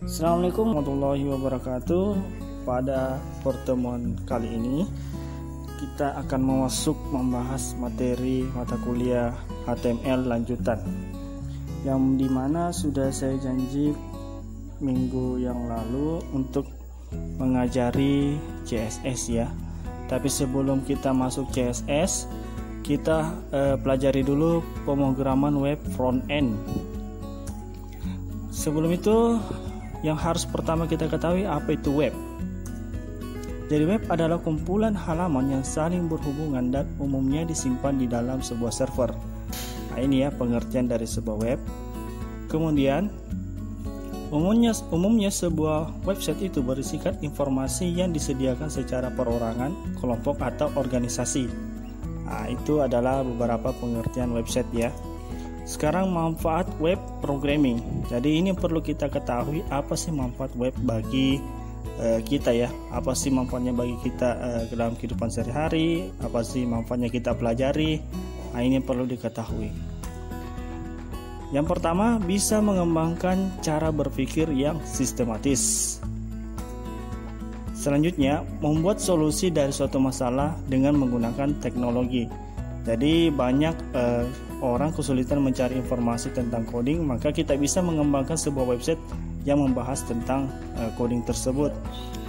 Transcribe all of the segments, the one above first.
Assalamualaikum warahmatullahi wabarakatuh. Pada pertemuan kali ini kita akan membahas materi mata kuliah HTML lanjutan, yang dimana sudah saya janji minggu yang lalu untuk mengajari CSS ya. Tapi sebelum kita masuk CSS, kita pelajari dulu pemrograman web front end. Sebelum itu, yang harus pertama kita ketahui apa itu web. Jadi web adalah kumpulan halaman yang saling berhubungan dan umumnya disimpan di dalam sebuah server. Nah, ini ya pengertian dari sebuah web. Kemudian umumnya sebuah website itu berisikan informasi yang disediakan secara perorangan, kelompok atau organisasi. Nah, itu adalah beberapa pengertian website ya. Sekarang manfaat web programming. Jadi ini perlu kita ketahui apa sih manfaat web bagi kita ya. Apa sih manfaatnya bagi kita dalam kehidupan sehari-hari, apa sih manfaatnya kita pelajari. Nah, ini perlu diketahui. Yang pertama, bisa mengembangkan cara berpikir yang sistematis. Selanjutnya, membuat solusi dari suatu masalah dengan menggunakan teknologi. Jadi banyak orang kesulitan mencari informasi tentang coding, maka kita bisa mengembangkan sebuah website yang membahas tentang coding tersebut.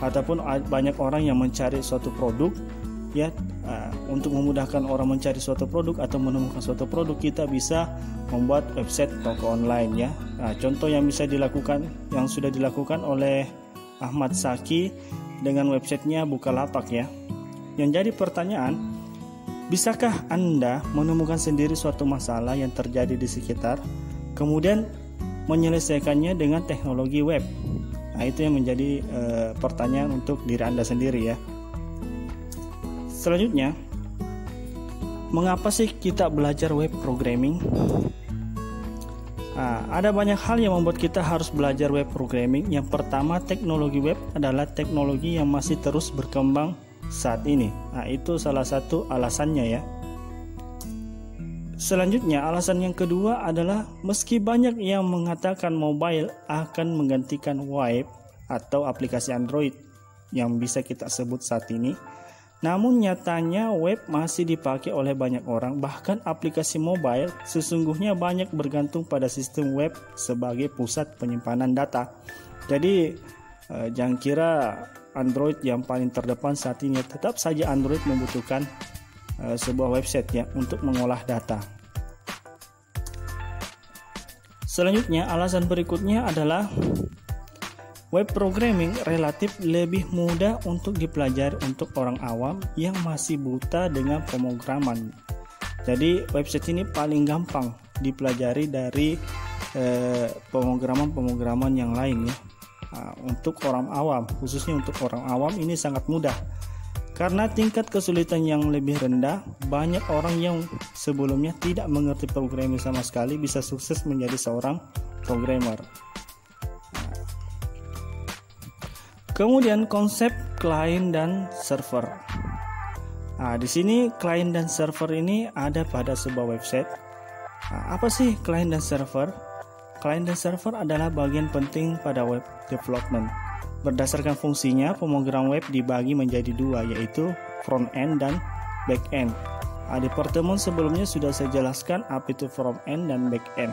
Ataupun banyak orang yang mencari suatu produk ya, untuk memudahkan orang mencari suatu produk atau menemukan suatu produk, kita bisa membuat website toko online ya. Nah, contoh yang bisa dilakukan, yang sudah dilakukan oleh Ahmad Saki dengan websitenya Bukalapak ya. Yang jadi pertanyaan, bisakah Anda menemukan sendiri suatu masalah yang terjadi di sekitar, kemudian menyelesaikannya dengan teknologi web? Nah, itu yang menjadi pertanyaan untuk diri Anda sendiri ya. Selanjutnya, mengapa sih kita belajar web programming? Nah, ada banyak hal yang membuat kita harus belajar web programming. Yang pertama, teknologi web adalah teknologi yang masih terus berkembang saat ini. Nah, itu salah satu alasannya ya. Selanjutnya, alasan yang kedua adalah meski banyak yang mengatakan mobile akan menggantikan web atau aplikasi Android yang bisa kita sebut saat ini, namun nyatanya web masih dipakai oleh banyak orang. Bahkan aplikasi mobile sesungguhnya banyak bergantung pada sistem web sebagai pusat penyimpanan data. Jadi jangan kira Android yang paling terdepan saat ini. Tetap saja Android membutuhkan sebuah website ya untuk mengolah data. Selanjutnya, alasan berikutnya adalah web programming relatif lebih mudah untuk dipelajari untuk orang awam yang masih buta dengan pemrograman. Jadi website ini paling gampang dipelajari dari pemrograman yang lain ya. Untuk orang awam, khususnya untuk orang awam ini sangat mudah karena tingkat kesulitan yang lebih rendah. Banyak orang yang sebelumnya tidak mengerti programming sama sekali bisa sukses menjadi seorang programmer. Kemudian konsep client dan server. Nah, di sini client dan server ini ada pada sebuah website. Nah, apa sih client dan server? Client dan server adalah bagian penting pada web development. Berdasarkan fungsinya, pemrogram web dibagi menjadi dua, yaitu front end dan back end. Di pertemuan sebelumnya sudah saya jelaskan apa itu front end dan back end.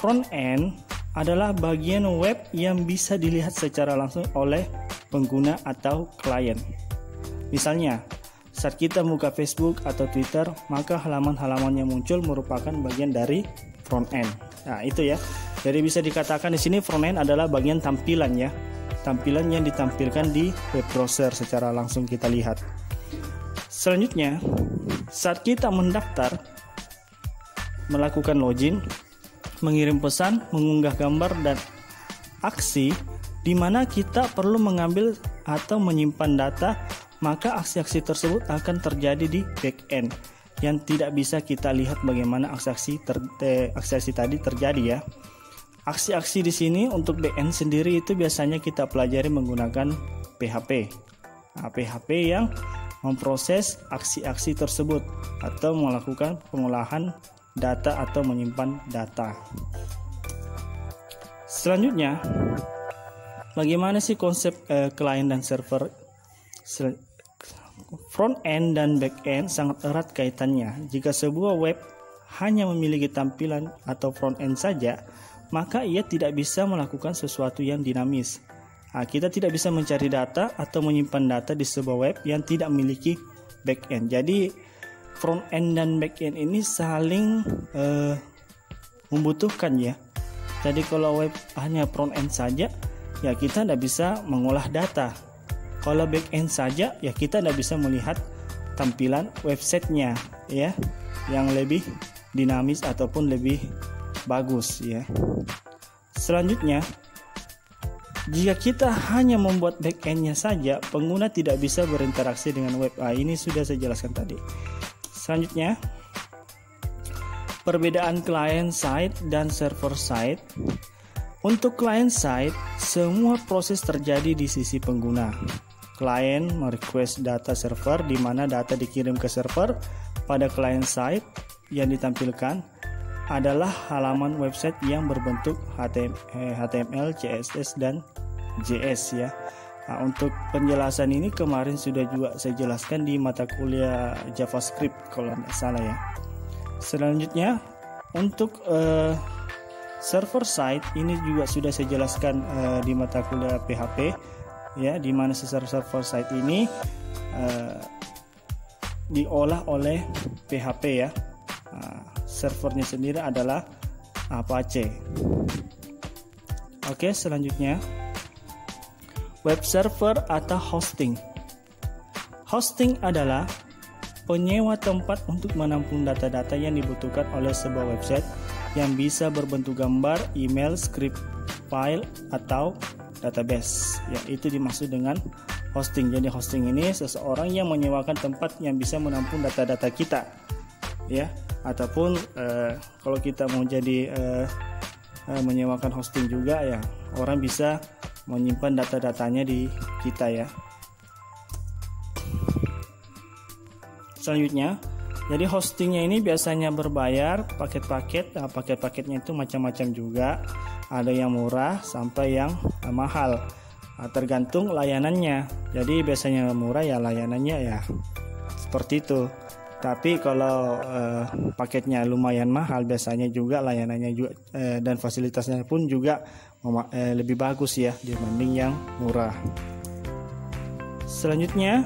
Front end adalah bagian web yang bisa dilihat secara langsung oleh pengguna atau klien. Misalnya, saat kita buka Facebook atau Twitter, maka halaman-halaman yang muncul merupakan bagian dari front end. Nah, itu ya. Jadi bisa dikatakan di sini front end adalah bagian tampilan ya. Tampilan yang ditampilkan di web browser secara langsung kita lihat. Selanjutnya, saat kita mendaftar, melakukan login, mengirim pesan, mengunggah gambar dan aksi di mana kita perlu mengambil atau menyimpan data, maka aksi-aksi tersebut akan terjadi di back end yang tidak bisa kita lihat bagaimana aksi-aksi tadi terjadi ya. Aksi-aksi di sini untuk backend sendiri itu biasanya kita pelajari menggunakan PHP. Nah, PHP yang memproses aksi-aksi tersebut atau melakukan pengolahan data atau menyimpan data. Selanjutnya, bagaimana sih konsep client dan server? Front end dan back end sangat erat kaitannya. Jika sebuah web hanya memiliki tampilan atau front end saja, maka ia tidak bisa melakukan sesuatu yang dinamis. Kita tidak bisa mencari data atau menyimpan data di sebuah web yang tidak memiliki back end. Jadi front end dan back end ini saling membutuhkan ya. Jadi kalau web hanya front end saja, ya kita tidak bisa mengolah data. Kalau back end saja, ya kita tidak bisa melihat tampilan websitenya ya, yang lebih dinamis ataupun lebih bagus ya. Selanjutnya, jika kita hanya membuat back end-nya saja, pengguna tidak bisa berinteraksi dengan web. Ini sudah saya jelaskan tadi. Selanjutnya, perbedaan client side dan server side. Untuk client side, semua proses terjadi di sisi pengguna. Klien merequest data server, di mana data dikirim ke server. Pada client side yang ditampilkan adalah halaman website yang berbentuk HTML, CSS, dan JS ya. Untuk penjelasan ini kemarin sudah juga saya jelaskan di mata kuliah JavaScript kalau tidak salah ya. Selanjutnya, untuk server side ini juga sudah saya jelaskan di mata kuliah PHP ya, di mana server side ini diolah oleh PHP ya. Servernya sendiri adalah Apache. Oke, selanjutnya web server atau hosting. Hosting adalah penyewa tempat untuk menampung data-data yang dibutuhkan oleh sebuah website yang bisa berbentuk gambar, email, script, file, atau database. Ya, itu dimaksud dengan hosting. Jadi hosting ini seseorang yang menyewakan tempat yang bisa menampung data-data kita, ya. Ataupun kalau kita mau jadi menyewakan hosting juga ya, orang bisa menyimpan data-datanya di kita ya. Selanjutnya, jadi hostingnya ini biasanya berbayar paket-paket. Paket-paketnya itu macam-macam juga. Ada yang murah sampai yang mahal. Tergantung layanannya. Jadi biasanya murah ya layanannya ya seperti itu. Tapi kalau paketnya lumayan mahal, biasanya juga layanannya juga dan fasilitasnya pun juga lebih bagus ya dibanding yang murah. Selanjutnya,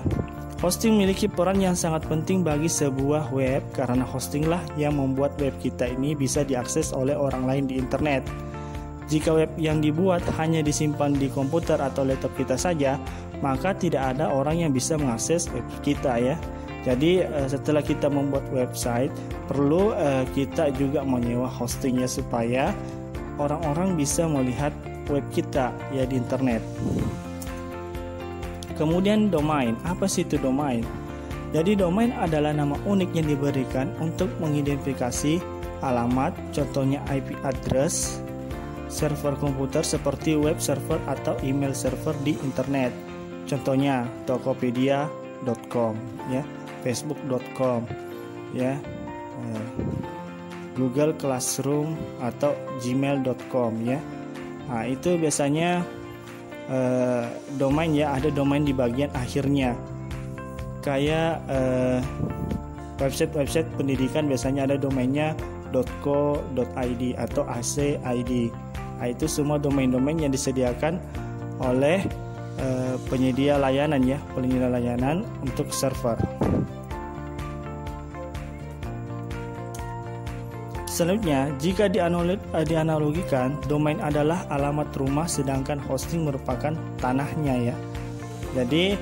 hosting memiliki peran yang sangat penting bagi sebuah web karena hostinglah yang membuat web kita ini bisa diakses oleh orang lain di internet. Jika web yang dibuat hanya disimpan di komputer atau laptop kita saja, maka tidak ada orang yang bisa mengakses web kita ya. Jadi setelah kita membuat website, perlu kita juga menyewa hostingnya supaya orang-orang bisa melihat web kita ya di internet. Kemudian domain. Apa sih itu domain? Jadi domain adalah nama unik yang diberikan untuk mengidentifikasi alamat, contohnya IP address, server komputer seperti web server atau email server di internet. Contohnya tokopedia.com ya, facebook.com ya, Google Classroom atau gmail.com ya. Nah, itu biasanya domain ya, ada domain di bagian akhirnya. Kayak website pendidikan biasanya ada domainnya .co.id atau .ac.id. Nah, itu semua domain-domain yang disediakan oleh penyedia layanan ya, penyedia layanan untuk server. Selanjutnya, jika dianalogikan, domain adalah alamat rumah sedangkan hosting merupakan tanahnya ya. Jadi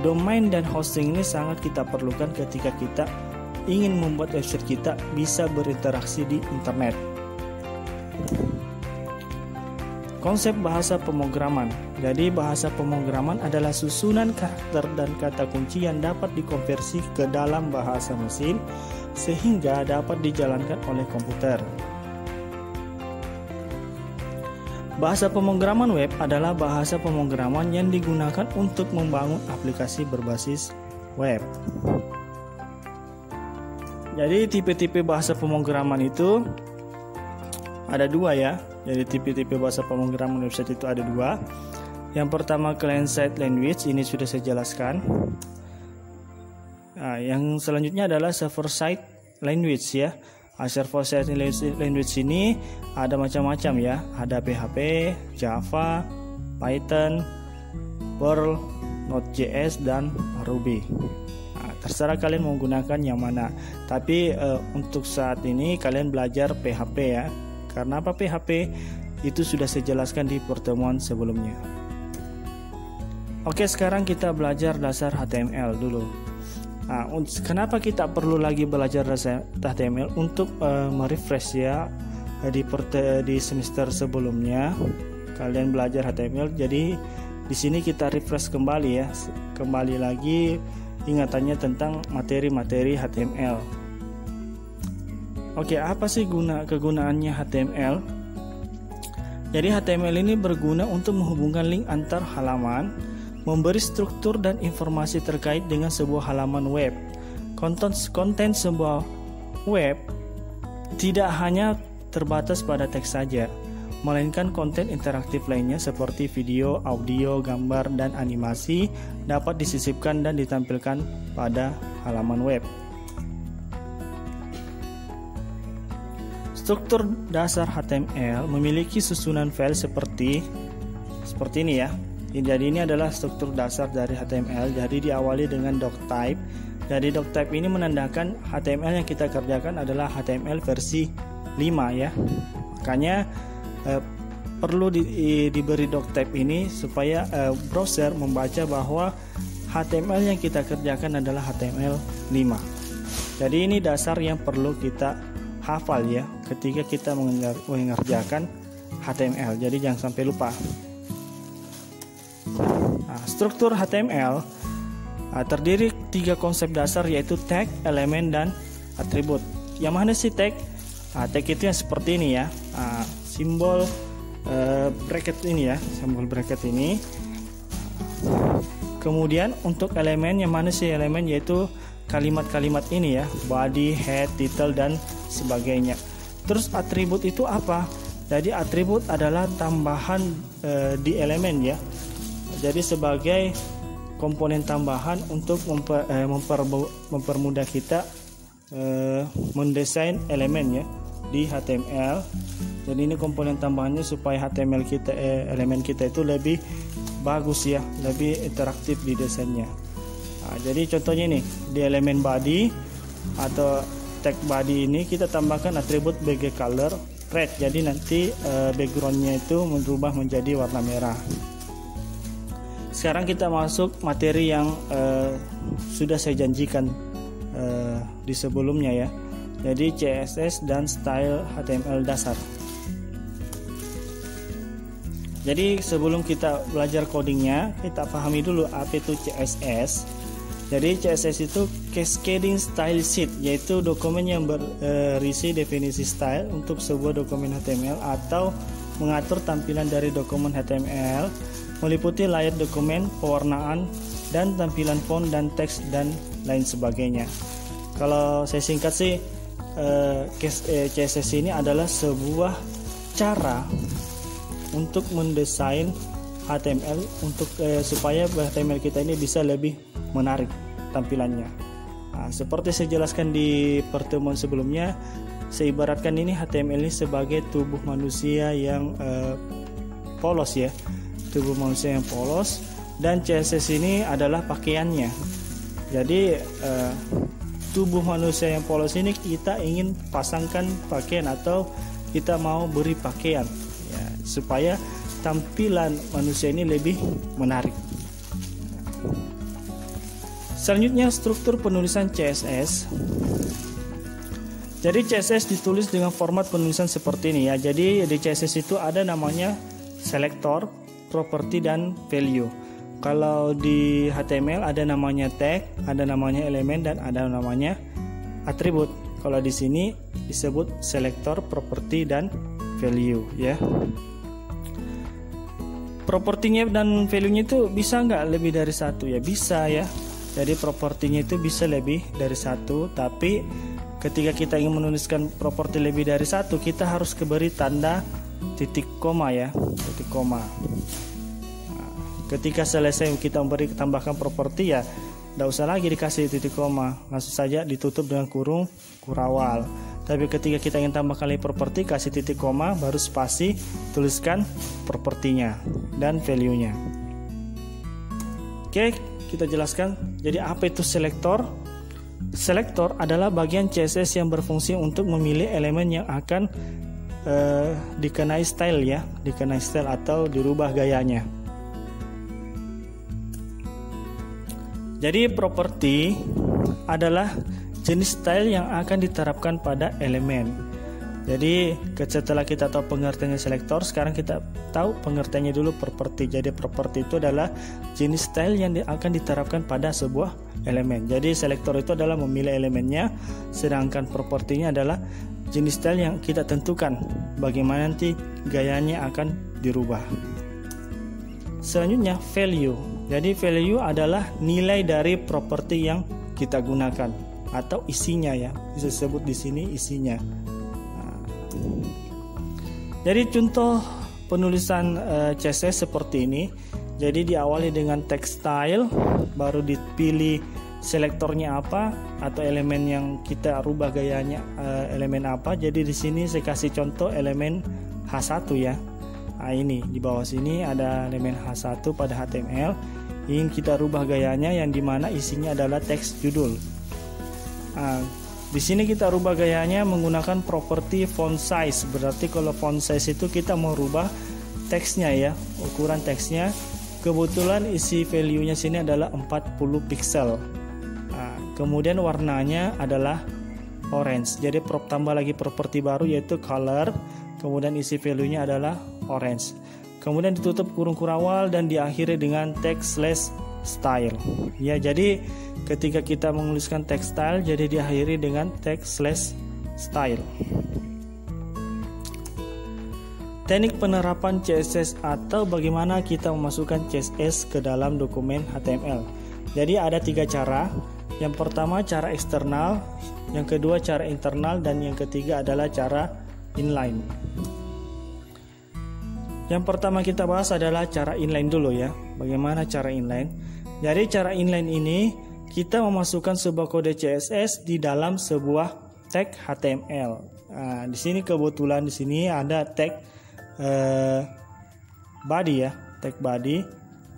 domain dan hosting ini sangat kita perlukan ketika kita ingin membuat website kita bisa berinteraksi di internet. Konsep bahasa pemrograman. Jadi bahasa pemrograman adalah susunan karakter dan kata kunci yang dapat dikonversi ke dalam bahasa mesin sehingga dapat dijalankan oleh komputer. Bahasa pemrograman web adalah bahasa pemrograman yang digunakan untuk membangun aplikasi berbasis web. Jadi tipe-tipe bahasa pemrograman itu ada dua ya. Jadi tipe-tipe bahasa pemrograman website itu ada dua. Yang pertama client-side language, ini sudah saya jelaskan. Nah, yang selanjutnya adalah server-side language ya. Server-side language ini ada macam-macam ya. Ada PHP, Java, Python, Perl, Node.js, dan Ruby. Nah, terserah kalian mau gunakan yang mana. Tapi untuk saat ini kalian belajar PHP ya. Karena apa PHP? Itu sudah saya jelaskan di pertemuan sebelumnya. Oke, sekarang kita belajar dasar HTML dulu. Nah, kenapa kita perlu lagi belajar dasar HTML? Untuk merefresh ya, di semester sebelumnya kalian belajar HTML. Jadi di sini kita refresh kembali ya, kembali lagi ingatannya tentang materi-materi HTML. Oke, apa sih kegunaannya HTML? Jadi HTML ini berguna untuk menghubungkan link antar halaman, memberi struktur dan informasi terkait dengan sebuah halaman web. Konten sebuah web tidak hanya terbatas pada teks saja, melainkan konten interaktif lainnya seperti video, audio, gambar, dan animasi dapat disisipkan dan ditampilkan pada halaman web. Struktur dasar HTML memiliki susunan file seperti ini ya. Jadi ini adalah struktur dasar dari HTML. Jadi diawali dengan doctype. Jadi doctype ini menandakan HTML yang kita kerjakan adalah HTML versi 5 ya. Makanya perlu diberi doctype ini supaya browser membaca bahwa HTML yang kita kerjakan adalah HTML 5. Jadi ini dasar yang perlu kita hafal ya ketika kita mengerjakan HTML. Jadi jangan sampai lupa. Nah, struktur HTML terdiri 3 konsep dasar, yaitu tag, elemen, dan atribut. Yang mana sih tag? Tag itu yang seperti ini ya, simbol bracket ini ya, simbol bracket ini. Kemudian untuk elemen, yang mana sih elemen? Yaitu kalimat-kalimat ini ya, body, head, title, dan sebagainya. Terus atribut itu apa? Jadi atribut adalah tambahan di elemen ya. Jadi sebagai komponen tambahan untuk mempermudah kita mendesain elemen ya di HTML. Jadi ini komponen tambahannya supaya HTML kita, elemen kita itu lebih bagus ya, lebih interaktif di desainnya. Nah, jadi contohnya nih di elemen body atau tag body ini kita tambahkan atribut BG color red. Jadi nanti backgroundnya itu berubah menjadi warna merah. Sekarang kita masuk materi yang sudah saya janjikan di sebelumnya ya. Jadi CSS dan style HTML dasar. Jadi sebelum kita belajar codingnya, kita pahami dulu apa itu CSS. Jadi CSS itu Cascading Style Sheet, yaitu dokumen yang berisi definisi style untuk sebuah dokumen HTML atau mengatur tampilan dari dokumen HTML, meliputi layer dokumen, pewarnaan, dan tampilan font dan teks dan lain sebagainya. Kalau saya singkat sih, CSS ini adalah sebuah cara untuk mendesain HTML untuk supaya HTML kita ini bisa lebih menarik tampilannya. Nah, seperti saya jelaskan di pertemuan sebelumnya, saya ibaratkan ini HTML ini sebagai tubuh manusia yang polos ya, tubuh manusia yang polos, dan CSS ini adalah pakaiannya. Jadi tubuh manusia yang polos ini kita ingin pasangkan pakaian atau kita mau beri pakaian ya, supaya tampilan manusia ini lebih menarik. Selanjutnya struktur penulisan CSS. Jadi CSS ditulis dengan format penulisan seperti ini ya. Jadi di CSS itu ada namanya selector, property, dan value. Kalau di HTML ada namanya tag, ada namanya elemen, dan ada namanya atribut. Kalau di sini disebut selector, property, dan value ya. Propertinya dan value-nya itu bisa nggak lebih dari satu ya? Bisa ya. Jadi propertinya itu bisa lebih dari satu, tapi ketika kita ingin menuliskan properti lebih dari satu, kita harus beri tanda titik koma ya, titik koma. Nah, ketika selesai kita tambahkan properti ya, tidak usah lagi dikasih titik koma, langsung saja ditutup dengan kurung kurawal. Tapi ketika kita ingin tambahkan lagi properti, kasih titik koma, baru spasi, tuliskan propertinya dan value-nya. Oke, kita jelaskan. Jadi apa itu selektor? Selektor adalah bagian CSS yang berfungsi untuk memilih elemen yang akan dikenai style ya, dikenai style atau dirubah gayanya. Jadi properti adalah jenis style yang akan diterapkan pada elemen. Jadi setelah kita tahu pengertiannya selektor, sekarang kita tahu pengertiannya dulu properti. Jadi properti itu adalah jenis style yang akan diterapkan pada sebuah elemen. Jadi selektor itu adalah memilih elemennya, sedangkan propertinya adalah jenis style yang kita tentukan bagaimana nanti gayanya akan dirubah. Selanjutnya value. Jadi value adalah nilai dari properti yang kita gunakan atau isinya ya, bisa disebut di sini isinya. Jadi contoh penulisan CSS seperti ini. Jadi diawali dengan text style, baru dipilih selektornya apa atau elemen yang kita rubah gayanya elemen apa. Jadi di sini saya kasih contoh elemen H1 ya. Nah, ini di bawah sini ada elemen H1 pada HTML. Ingin kita rubah gayanya yang dimana isinya adalah teks judul. Nah, di sini kita rubah gayanya menggunakan properti font size. Berarti kalau font size itu kita mau rubah teksnya ya, ukuran teksnya. Kebetulan isi value-nya sini adalah 40 pixel. Nah, kemudian warnanya adalah orange. Jadi tambah lagi properti baru yaitu color. Kemudian isi value-nya adalah orange. Kemudian ditutup kurung kurawal dan diakhiri dengan text/style. Ya, jadi ketika kita menuliskan text style, jadi diakhiri dengan text/style. Teknik penerapan CSS atau bagaimana kita memasukkan CSS ke dalam dokumen HTML. Jadi ada 3 cara. Yang pertama cara eksternal, yang kedua cara internal, dan yang ketiga adalah cara inline. Yang pertama kita bahas adalah cara inline dulu ya. Bagaimana cara inline? Jadi cara inline ini kita memasukkan sebuah kode CSS di dalam sebuah tag HTML. Nah, di sini kebetulan di sini ada tag body ya, tag body.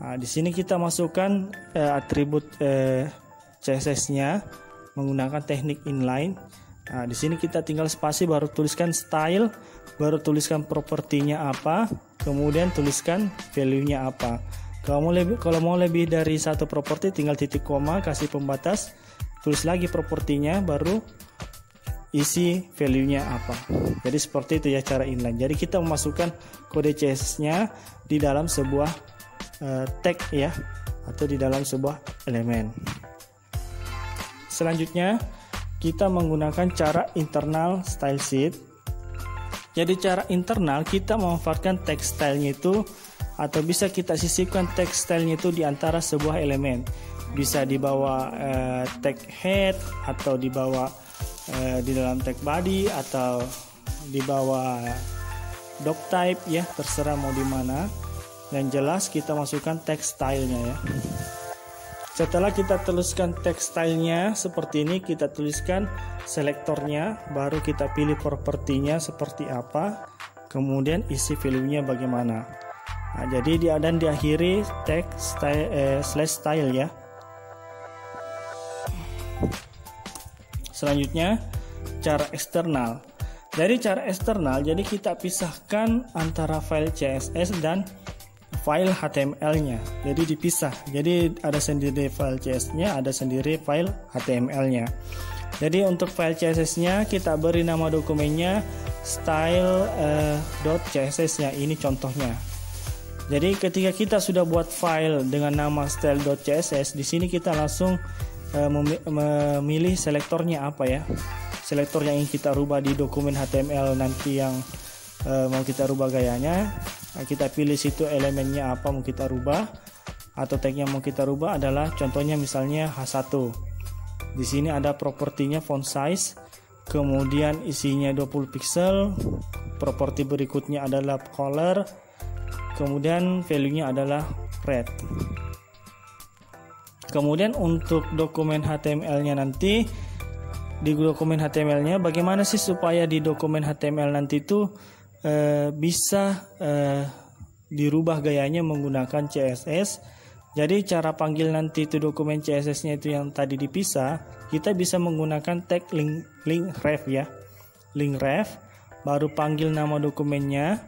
Nah, di sini kita masukkan atribut CSS-nya menggunakan teknik inline. Nah, di sini kita tinggal spasi, baru tuliskan style, baru tuliskan propertinya apa, kemudian tuliskan value-nya apa. Kalau mau lebih dari satu properti, tinggal titik koma, kasih pembatas, tulis lagi propertinya, baru isi value-nya apa. Jadi seperti itu ya cara inline. Jadi kita memasukkan kode CSS-nya di dalam sebuah tag ya, atau di dalam sebuah elemen. Selanjutnya kita menggunakan cara internal style sheet. Jadi cara internal kita memanfaatkan text style-nya itu, atau bisa kita sisipkan text style-nya itu di antara sebuah elemen. Bisa di bawah tag head, atau di bawah di dalam tag body, atau di bawah doc type ya, terserah mau di mana. Yang jelas kita masukkan text style-nya ya. Setelah kita tuliskan text style-nya seperti ini, kita tuliskan selektornya, baru kita pilih propertinya seperti apa, kemudian isi value-nya bagaimana. Nah, jadi dan diakhiri text /style ya. Selanjutnya cara eksternal. Dari cara eksternal, jadi kita pisahkan antara file CSS dan file HTML-nya. Jadi dipisah. Jadi ada sendiri file CSS-nya, ada sendiri file HTML-nya. Jadi untuk file CSS-nya kita beri nama dokumennya style.css-nya. Ini contohnya. Jadi ketika kita sudah buat file dengan nama style.css, di sini kita langsung memilih selektornya apa ya. Selektor yang ingin kita rubah di dokumen HTML nanti yang mau kita rubah gayanya. Nah, kita pilih situ elemennya apa mau kita rubah, atau tag yang mau kita rubah adalah contohnya misalnya H1. Di sini ada propertinya font size, kemudian isinya 20 pixel, properti berikutnya adalah color, kemudian value-nya adalah red. Kemudian untuk dokumen HTML-nya nanti, di dokumen HTML-nya bagaimana sih supaya di dokumen HTML nanti itu bisa dirubah gayanya menggunakan CSS. Jadi cara panggil nanti itu dokumen CSS-nya itu yang tadi dipisah, kita bisa menggunakan tag link ref ya. Link ref, baru panggil nama dokumennya.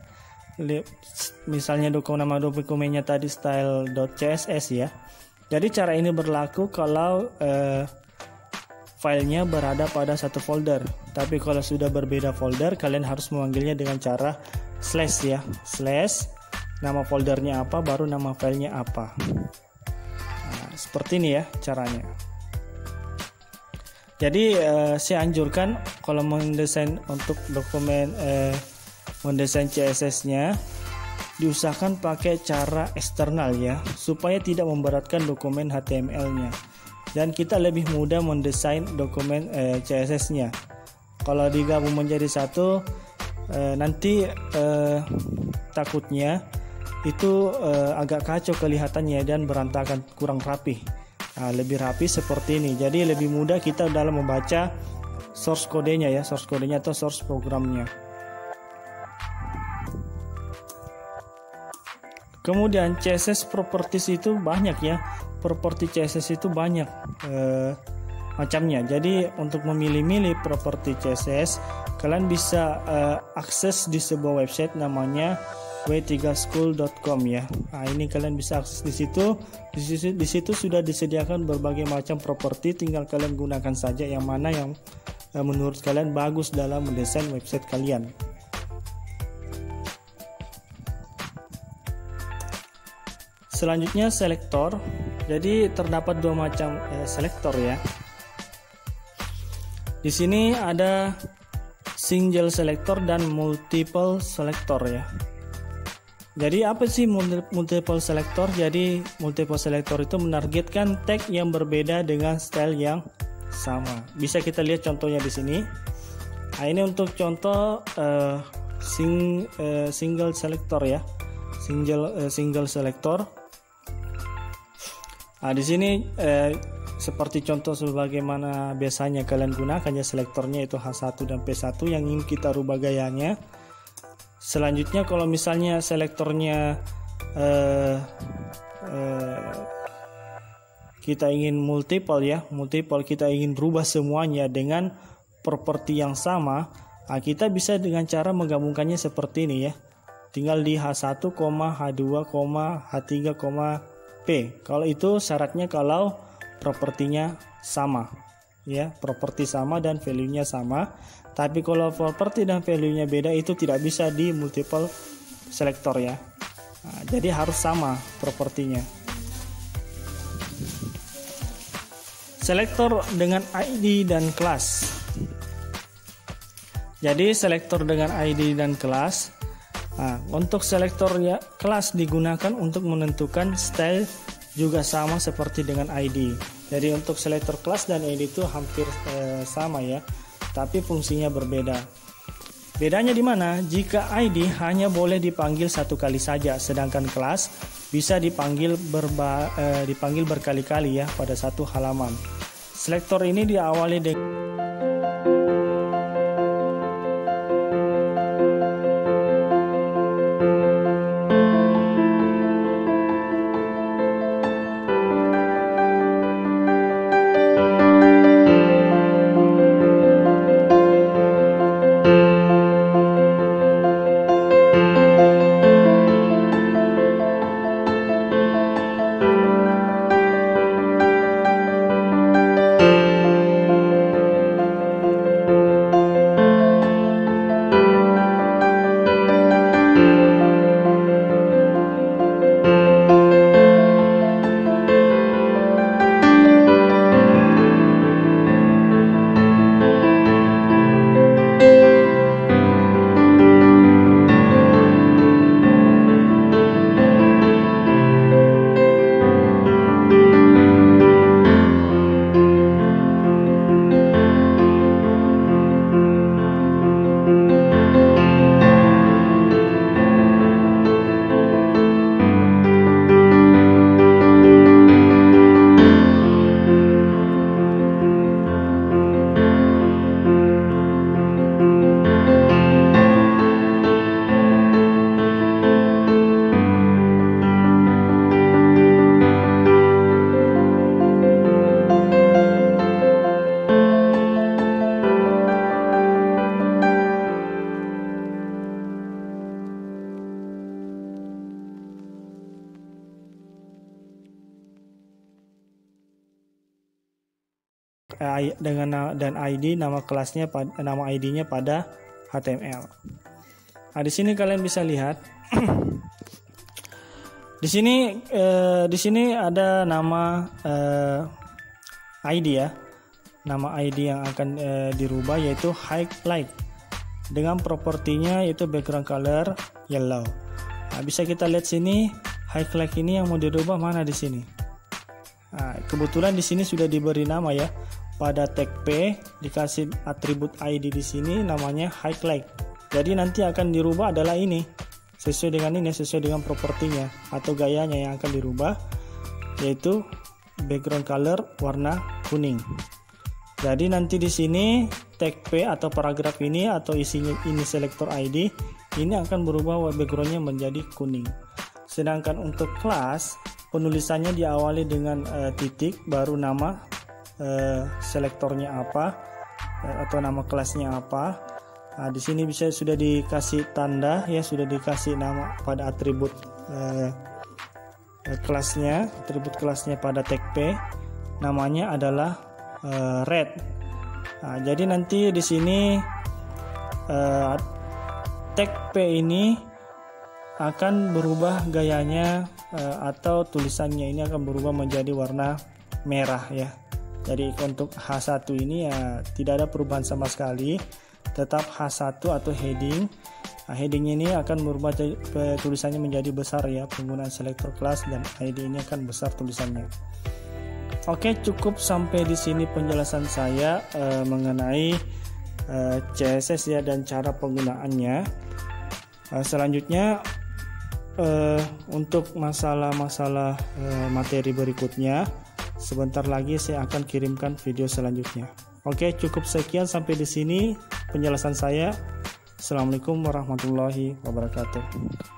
Misalnya nama dokumennya tadi style.css ya. Jadi cara ini berlaku kalau filenya berada pada satu folder. Tapi kalau sudah berbeda folder, kalian harus memanggilnya dengan cara slash ya. Slash, nama foldernya apa, baru nama filenya apa. Nah, seperti ini ya caranya. Jadi saya anjurkan kalau mendesain untuk dokumen mendesain CSS-nya, diusahakan pakai cara eksternal ya, supaya tidak memberatkan dokumen HTML-nya. Dan kita lebih mudah mendesain dokumen CSS-nya. Kalau digabung menjadi satu, nanti takutnya itu agak kacau kelihatannya dan berantakan, kurang rapi. Nah, lebih rapi seperti ini. Jadi lebih mudah kita dalam membaca source kodenya ya, source kodenya atau source programnya. Kemudian CSS properties itu banyak ya, properti CSS itu banyak macamnya. Jadi untuk memilih-milih properti CSS, kalian bisa akses di sebuah website namanya w3school.com ya. Nah, ini kalian bisa akses di situ. Di situ sudah disediakan berbagai macam properti, tinggal kalian gunakan saja yang mana yang menurut kalian bagus dalam mendesain website kalian. Selanjutnya selektor. Jadi terdapat dua macam selektor ya. Di sini ada single selector dan multiple selector ya. Jadi apa sih multiple selector? Jadi multiple selector itu menargetkan tag yang berbeda dengan style yang sama. Bisa kita lihat contohnya di sini. Nah, ini untuk contoh single selector ya. Single selector. Nah, di sini seperti contoh sebagaimana biasanya kalian gunakannya, selektornya itu H1 dan P1 yang ingin kita rubah gayanya. Selanjutnya kalau misalnya selektornya kita ingin multiple ya, kita ingin rubah semuanya dengan properti yang sama, nah, kita bisa dengan cara menggabungkannya seperti ini ya. Tinggal di H1, H2, H3, P. Kalau itu syaratnya kalau propertinya sama ya, properti sama dan value-nya sama. Tapi kalau properti dan value-nya beda, itu tidak bisa di multiple selector ya. Nah, jadi harus sama propertinya. Selektor dengan ID dan kelas. Jadi selektor dengan ID dan kelas. Nah, untuk selektor ya, kelas digunakan untuk menentukan style, juga sama seperti dengan ID. Jadi untuk selektor kelas dan ID itu hampir sama ya, tapi fungsinya berbeda. Bedanya di mana? Jika ID hanya boleh dipanggil satu kali saja, sedangkan kelas bisa dipanggil berkali-kali ya pada satu halaman. Selektor ini diawali dengan dan ID nama kelasnya nama ID-nya pada HTML. Nah, di sini kalian bisa lihat di sini ada nama ID ya. Nama ID yang akan dirubah yaitu highlight dengan propertinya yaitu background color yellow. Nah, bisa kita lihat sini highlight ini yang mau dirubah mana di sini. Nah, kebetulan di sini sudah diberi nama ya. Pada tag P dikasih atribut ID di sini namanya highlight. Jadi nanti akan dirubah adalah ini. Sesuai dengan propertinya atau gayanya yang akan dirubah yaitu background color warna kuning. Jadi nanti di sini tag P atau paragraf ini atau isinya ini selector ID ini akan berubah backgroundnya menjadi kuning. Sedangkan untuk kelas penulisannya diawali dengan titik baru nama selektornya apa atau nama kelasnya apa. Nah, di sini sudah dikasih tanda ya, sudah dikasih nama pada atribut kelasnya, pada tag P namanya adalah red. Nah, jadi nanti di sini tag P ini akan berubah gayanya atau tulisannya ini akan berubah menjadi warna merah ya. Jadi untuk H1 ini ya tidak ada perubahan sama sekali, tetap H1 atau heading. Nah, heading ini akan berubah tulisannya menjadi besar ya, penggunaan selector class dan ID ini akan besar tulisannya. Oke, cukup sampai di sini penjelasan saya mengenai CSS ya dan cara penggunaannya. Selanjutnya untuk masalah-masalah materi berikutnya sebentar lagi saya akan kirimkan video selanjutnya. Oke, cukup sekian sampai di sini penjelasan saya. Assalamualaikum warahmatullahi wabarakatuh.